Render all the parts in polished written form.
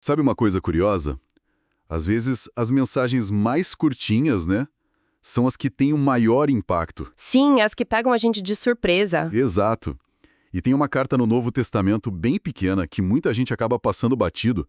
Sabe uma coisa curiosa? Às vezes, as mensagens mais curtinhas, né, são as que têm o maior impacto. Sim, as que pegam a gente de surpresa. Exato. E tem uma carta no Novo Testamento bem pequena que muita gente acaba passando batido,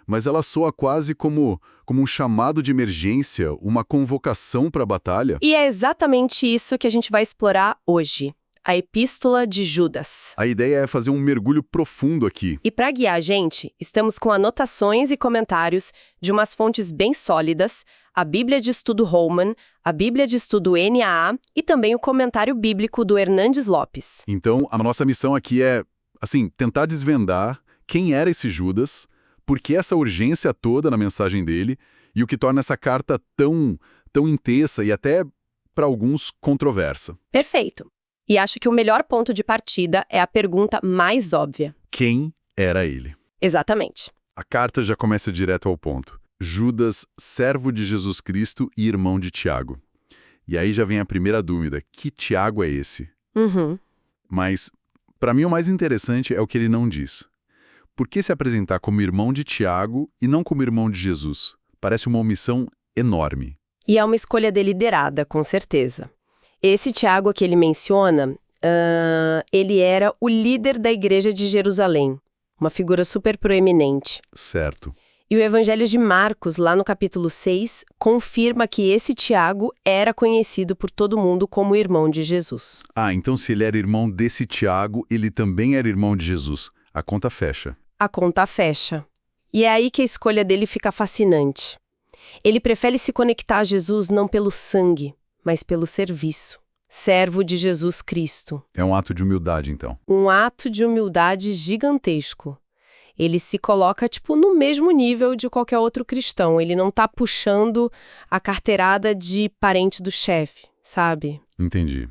mas ela soa quase como um chamado de emergência, uma convocação para a batalha. E é exatamente isso que a gente vai explorar hoje. A Epístola de Judas. A ideia é fazer um mergulho profundo aqui. E para guiar a gente, estamos com anotações e comentários de umas fontes bem sólidas, a Bíblia de Estudo Holman, a Bíblia de Estudo NAA e também o comentário bíblico do Hernandes Lopes. Então, a nossa missão aqui é, tentar desvendar quem era esse Judas, por que essa urgência toda na mensagem dele e o que torna essa carta tão intensa e até, para alguns, controversa. Perfeito. E acho que o melhor ponto de partida é a pergunta mais óbvia. Quem era ele? Exatamente. A carta já começa direto ao ponto. Judas, servo de Jesus Cristo e irmão de Tiago. E aí já vem a primeira dúvida. Que Tiago é esse? Mas, para mim, o mais interessante é o que ele não diz. Por que se apresentar como irmão de Tiago e não como irmão de Jesus? Parece uma omissão enorme. E é uma escolha deliberada, com certeza. Esse Tiago que ele menciona, ele era o líder da igreja de Jerusalém, uma figura super proeminente. Certo. E o Evangelho de Marcos, lá no capítulo 6, confirma que esse Tiago era conhecido por todo mundo como irmão de Jesus. Ah, então se ele era irmão desse Tiago, ele também era irmão de Jesus. A conta fecha. A conta fecha. E é aí que a escolha dele fica fascinante. Ele prefere se conectar a Jesus não pelo sangue, mas pelo serviço. Servo de Jesus Cristo. É um ato de humildade, então. Um ato de humildade gigantesco. Ele se coloca, no mesmo nível de qualquer outro cristão. Ele não tá puxando a carteirada de parente do chefe, sabe? Entendi.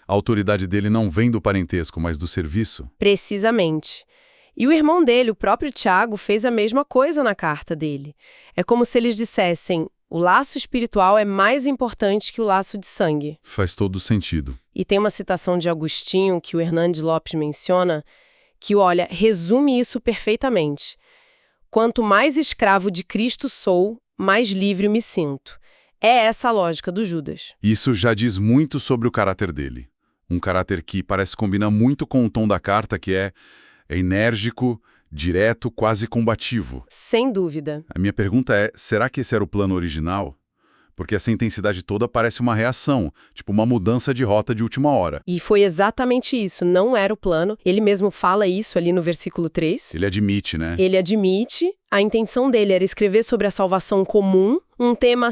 A autoridade dele não vem do parentesco, mas do serviço? Precisamente. E o irmão dele, o próprio Tiago, fez a mesma coisa na carta dele. É como se eles dissessem: o laço espiritual é mais importante que o laço de sangue. Faz todo sentido. E tem uma citação de Agostinho que o Hernandes Lopes menciona, que, olha, resume isso perfeitamente. Quanto mais escravo de Cristo sou, mais livre me sinto. É essa a lógica do Judas. Isso já diz muito sobre o caráter dele. Um caráter que parece combinar muito com o tom da carta, que é enérgico, direto, quase combativo. Sem dúvida. A minha pergunta é, será que esse era o plano original? Porque essa intensidade toda parece uma reação, tipo uma mudança de rota de última hora. E foi exatamente isso, não era o plano. Ele mesmo fala isso ali no versículo 3. Ele admite, né? Ele admite, a intenção dele era escrever sobre a salvação comum, um tema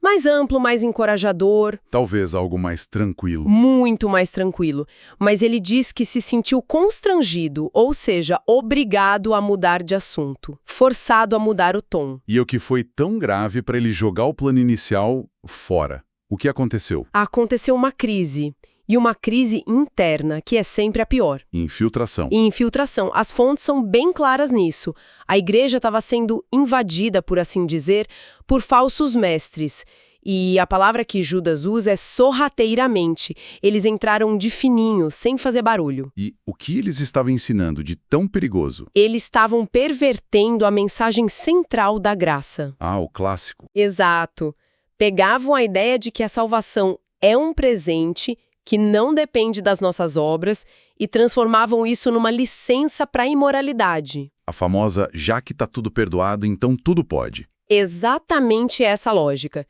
mais amplo, mais encorajador. Talvez algo mais tranquilo. Muito mais tranquilo. Mas ele diz que se sentiu constrangido, ou seja, obrigado a mudar de assunto, forçado a mudar o tom. E o que foi tão grave para ele jogar o plano inicial fora? O que aconteceu? Aconteceu uma crise. E uma crise interna, que é sempre a pior. Infiltração. E infiltração. As fontes são bem claras nisso. A igreja estava sendo invadida, por assim dizer, por falsos mestres. E a palavra que Judas usa é sorrateiramente. Eles entraram de fininho, sem fazer barulho. E o que eles estavam ensinando de tão perigoso? Eles estavam pervertendo a mensagem central da graça. Ah, o clássico. Exato. Pegavam a ideia de que a salvação é um presente que não depende das nossas obras e transformavam isso numa licença para a imoralidade. A famosa, já que tá tudo perdoado, então tudo pode. Exatamente essa lógica.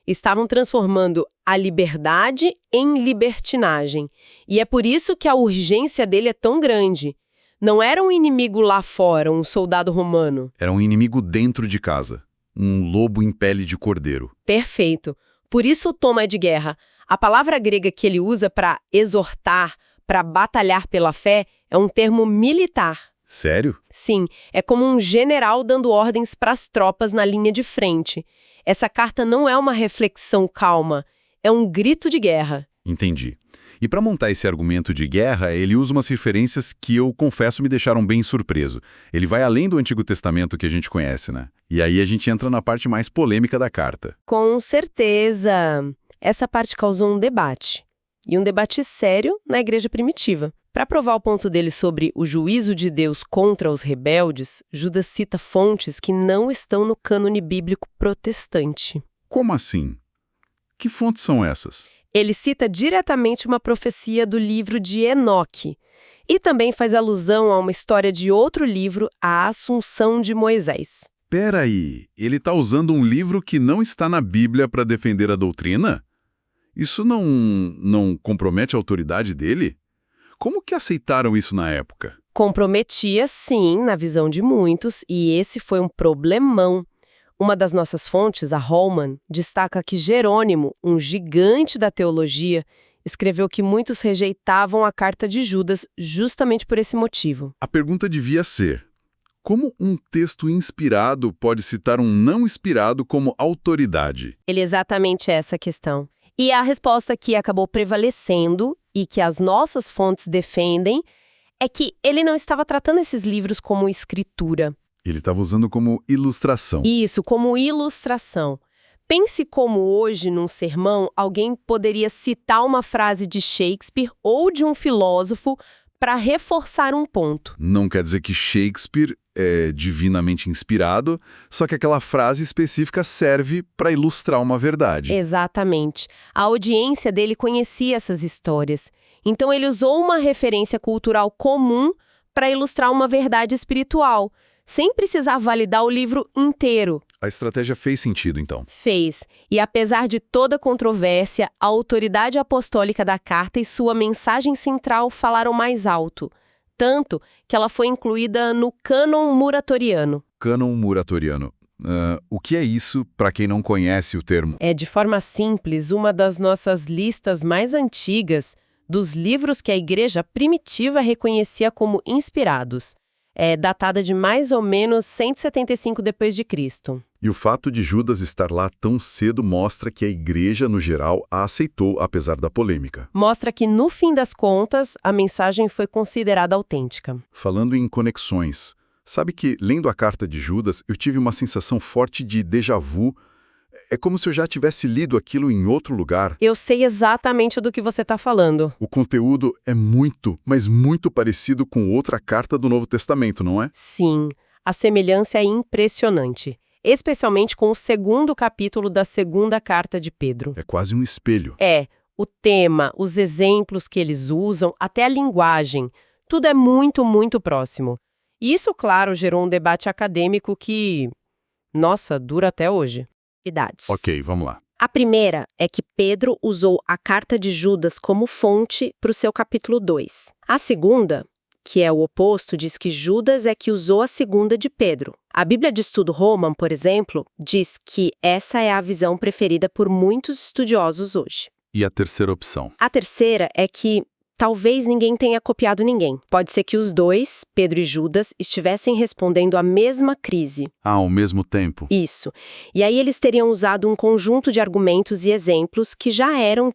Estavam transformando a liberdade em libertinagem. E é por isso que a urgência dele é tão grande. Não era um inimigo lá fora, um soldado romano. Era um inimigo dentro de casa. Um lobo em pele de cordeiro. Perfeito. Por isso o tom é de guerra. A palavra grega que ele usa para exortar, para batalhar pela fé, é um termo militar. Sério? Sim, é como um general dando ordens para as tropas na linha de frente. Essa carta não é uma reflexão calma, é um grito de guerra. Entendi. E para montar esse argumento de guerra, ele usa umas referências que eu confesso me deixaram bem surpreso. Ele vai além do Antigo Testamento que a gente conhece, né? E aí a gente entra na parte mais polêmica da carta. Com certeza. Essa parte causou um debate. E um debate sério na igreja primitiva. Para provar o ponto dele sobre o juízo de Deus contra os rebeldes, Judas cita fontes que não estão no cânone bíblico protestante. Como assim? Que fontes são essas? Ele cita diretamente uma profecia do livro de Enoque e também faz alusão a uma história de outro livro, a Assunção de Moisés. Peraí, ele está usando um livro que não está na Bíblia para defender a doutrina? Isso não compromete a autoridade dele? Como que aceitaram isso na época? Comprometia, sim, na visão de muitos, e esse foi um problemão. Uma das nossas fontes, a Holman, destaca que Jerônimo, um gigante da teologia, escreveu que muitos rejeitavam a carta de Judas justamente por esse motivo. A pergunta devia ser: como um texto inspirado pode citar um não inspirado como autoridade? Ele é exatamente essa a questão. E a resposta que acabou prevalecendo e que as nossas fontes defendem é que ele não estava tratando esses livros como escritura. Ele estava usando como ilustração. Isso, como ilustração. Pense como hoje, num sermão, alguém poderia citar uma frase de Shakespeare ou de um filósofo para reforçar um ponto. Não quer dizer que Shakespeare é divinamente inspirado, só que aquela frase específica serve para ilustrar uma verdade. Exatamente. A audiência dele conhecia essas histórias. Então ele usou uma referência cultural comum para ilustrar uma verdade espiritual, sem precisar validar o livro inteiro. A estratégia fez sentido, então. Fez. E apesar de toda a controvérsia, a autoridade apostólica da carta e sua mensagem central falaram mais alto. Tanto que ela foi incluída no cânon muratoriano. Cânon muratoriano. O que é isso, para quem não conhece o termo? É, de forma simples, uma das nossas listas mais antigas dos livros que a igreja primitiva reconhecia como inspirados. É datada de mais ou menos 175 d.C. E o fato de Judas estar lá tão cedo mostra que a igreja, no geral, a aceitou, apesar da polêmica. Mostra que, no fim das contas, a mensagem foi considerada autêntica. Falando em conexões, sabe que, lendo a carta de Judas, eu tive uma sensação forte de déjà vu. É como se eu já tivesse lido aquilo em outro lugar. Eu sei exatamente do que você está falando. O conteúdo é muito, mas muito parecido com outra carta do Novo Testamento, não é? Sim, a semelhança é impressionante. Especialmente com o segundo capítulo da segunda carta de Pedro. É quase um espelho. É, o tema, os exemplos que eles usam, até a linguagem, tudo é muito, muito próximo. E isso, claro, gerou um debate acadêmico que, nossa, dura até hoje. Ok, vamos lá. A primeira é que Pedro usou a carta de Judas como fonte para o seu capítulo 2. A segunda, que é o oposto, diz que Judas é que usou a segunda de Pedro. A Bíblia de Estudo Holman, por exemplo, diz que essa é a visão preferida por muitos estudiosos hoje. E a terceira opção? A terceira é que talvez ninguém tenha copiado ninguém. Pode ser que os dois, Pedro e Judas, estivessem respondendo à mesma crise. Ao mesmo tempo? Isso. E aí eles teriam usado um conjunto de argumentos e exemplos que já eram,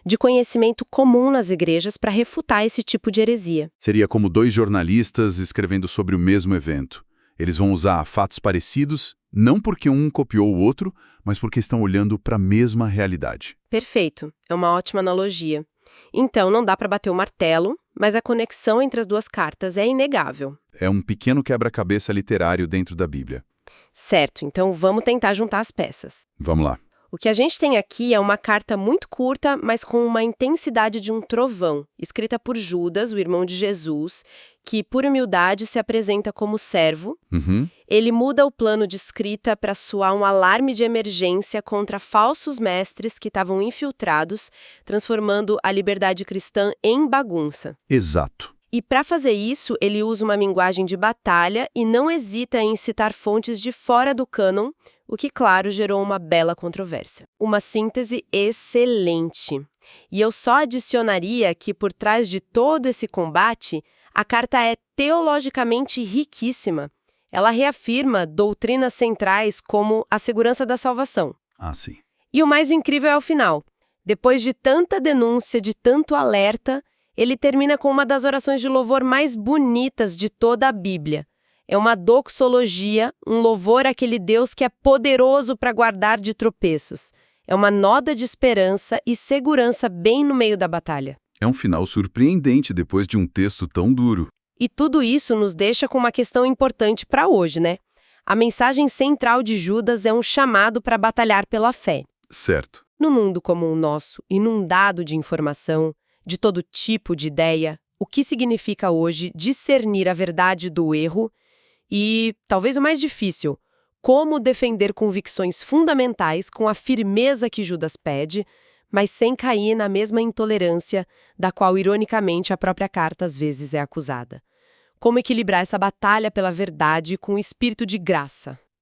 de conhecimento comum nas igrejas para refutar esse tipo de heresia. Seria como dois jornalistas escrevendo sobre o mesmo evento. Eles vão usar fatos parecidos, não porque um copiou o outro, mas porque estão olhando para a mesma realidade. Perfeito. É uma ótima analogia. Então, não dá para bater o martelo, mas a conexão entre as duas cartas é inegável. É um pequeno quebra-cabeça literário dentro da Bíblia. Certo, então vamos tentar juntar as peças. Vamos lá. O que a gente tem aqui é uma carta muito curta, mas com uma intensidade de um trovão, escrita por Judas, o irmão de Jesus, que, por humildade, se apresenta como servo. Ele muda o plano de escrita para soar um alarme de emergência contra falsos mestres que estavam infiltrados, transformando a liberdade cristã em bagunça. Exato. E para fazer isso, ele usa uma linguagem de batalha e não hesita em citar fontes de fora do cânon, o que, claro, gerou uma bela controvérsia. Uma síntese excelente. E eu só adicionaria que, por trás de todo esse combate, a carta é teologicamente riquíssima. Ela reafirma doutrinas centrais como a segurança da salvação. Ah, sim. E o mais incrível é o final. Depois de tanta denúncia, de tanto alerta, ele termina com uma das orações de louvor mais bonitas de toda a Bíblia. É uma doxologia, um louvor àquele Deus que é poderoso para guardar de tropeços. É uma noda de esperança e segurança bem no meio da batalha. É um final surpreendente depois de um texto tão duro. E tudo isso nos deixa com uma questão importante para hoje, né? A mensagem central de Judas é um chamado para batalhar pela fé. Certo. No mundo como o nosso, inundado de informação, de todo tipo de ideia, o que significa hoje discernir a verdade do erro e, talvez o mais difícil, como defender convicções fundamentais com a firmeza que Judas pede, mas sem cair na mesma intolerância da qual, ironicamente, a própria carta às vezes é acusada. Como equilibrar essa batalha pela verdade com o espírito de graça?